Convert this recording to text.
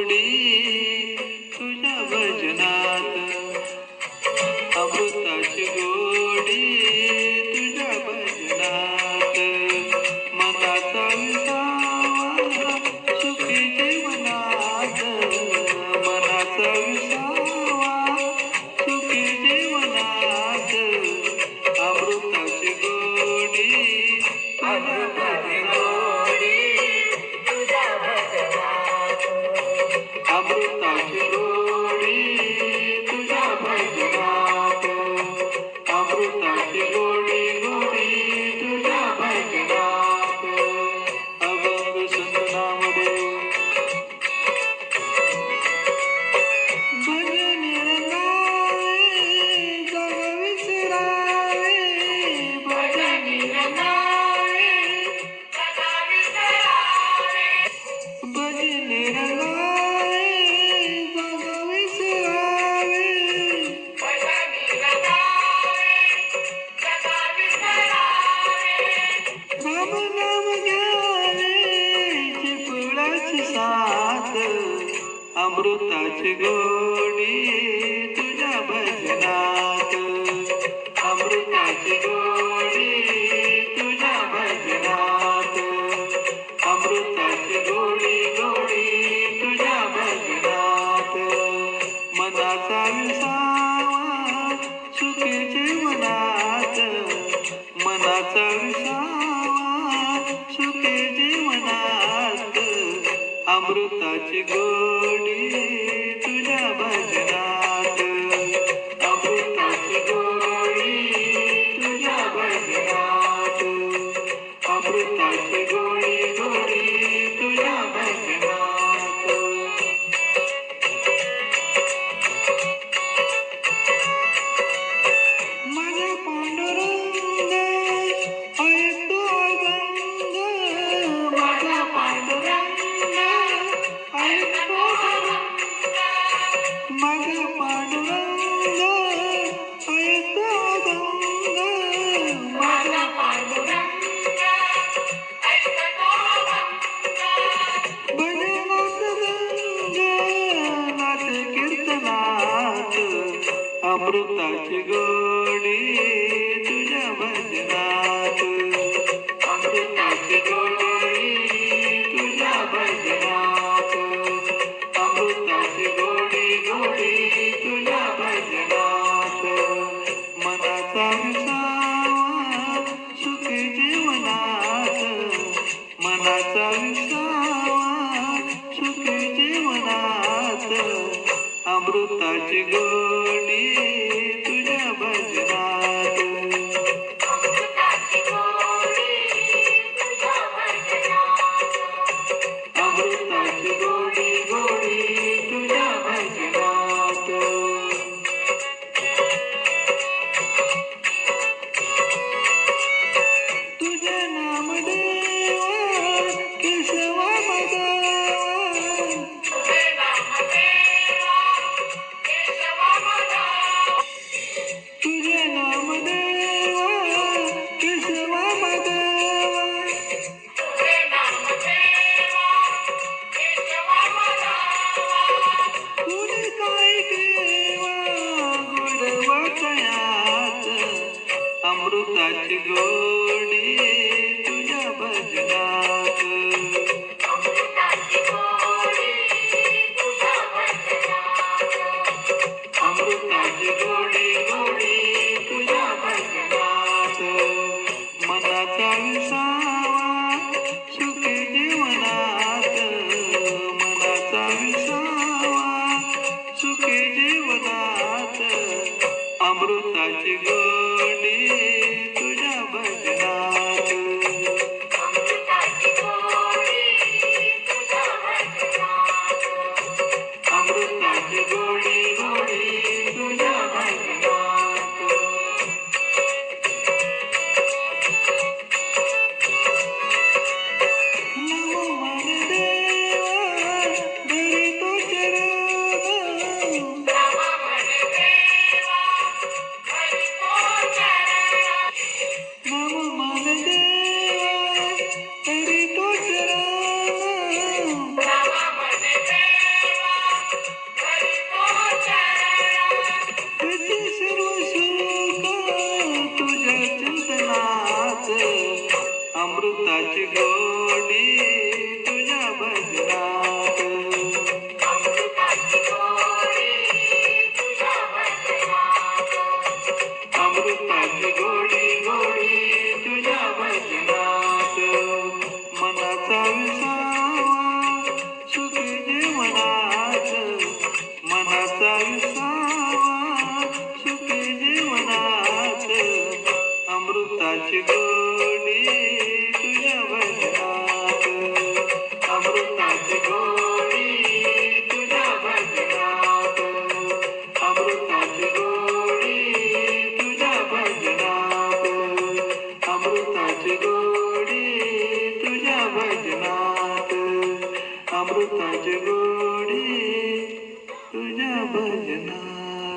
गोडी तुझ्या भजनात, अमृताची गोडी तुझ्या भजनात. मनाचा विसावा सुखी जीवनात, मनाचा विसावा सुखी जीवनात. अमृताची गोडी अमृताची गोडी तुझ्या भजनात, अमृताची गोडी तुझ्या भजनात, अमृताची गोडी गोडी तुझ्या भजनात. अभंग संत नामदेव भजन रंगावे जग विसरावे, भजन रंगावे जग विसरावे, भजन रंगावे जग विसरावे, भजन रंगावे जग विसरावे. राम नाम घ्यावे चिपळाची साथ, अमृताची गोडी तुझ्या भजनात, अमृताची गोडी तुझ्या भजनात, अमृताची गोडी गोडी तुझ्या भजनात. मनाचा विसावा सुखी जीवनात, मनाचा विसावा सुखी जीवनात. अमृताची गोडी तुझ्या भजनात, अमृताची गोडी तुझ्या भजनात, अमृताची गोडी गोडी तुझ्या भजनात. माझा पांडुरंग ऐकतो अभंग, माझा पांडुरंग ऐकतो अभंग, माझा पांडुरंग ऐकतो अभंग, माझा पांडुरंग ऐकतो अभंग. भजनात रंग नाथ कीर्तनात, अमृताची गोडी तुझ्या भजनात, अमृताची गोडी तुझ्या भजनात, अमृताची गोडी गोडी तुझ्या भजनात. मनाचा विसावा सुखी जीवनात, मनाचा विसावा सुखी जीवनात. अमृताची गोडी तुझ्या भजनात, अमृताची गोडी तुझ्या भजनात, अमृताची गोडी गोडी तुझ्या भजनात. तुझे नामदेवा केशवा माधवा, तुझे नामदेवा केशवा माधवा, नामाची गोडी तुझ्या भजना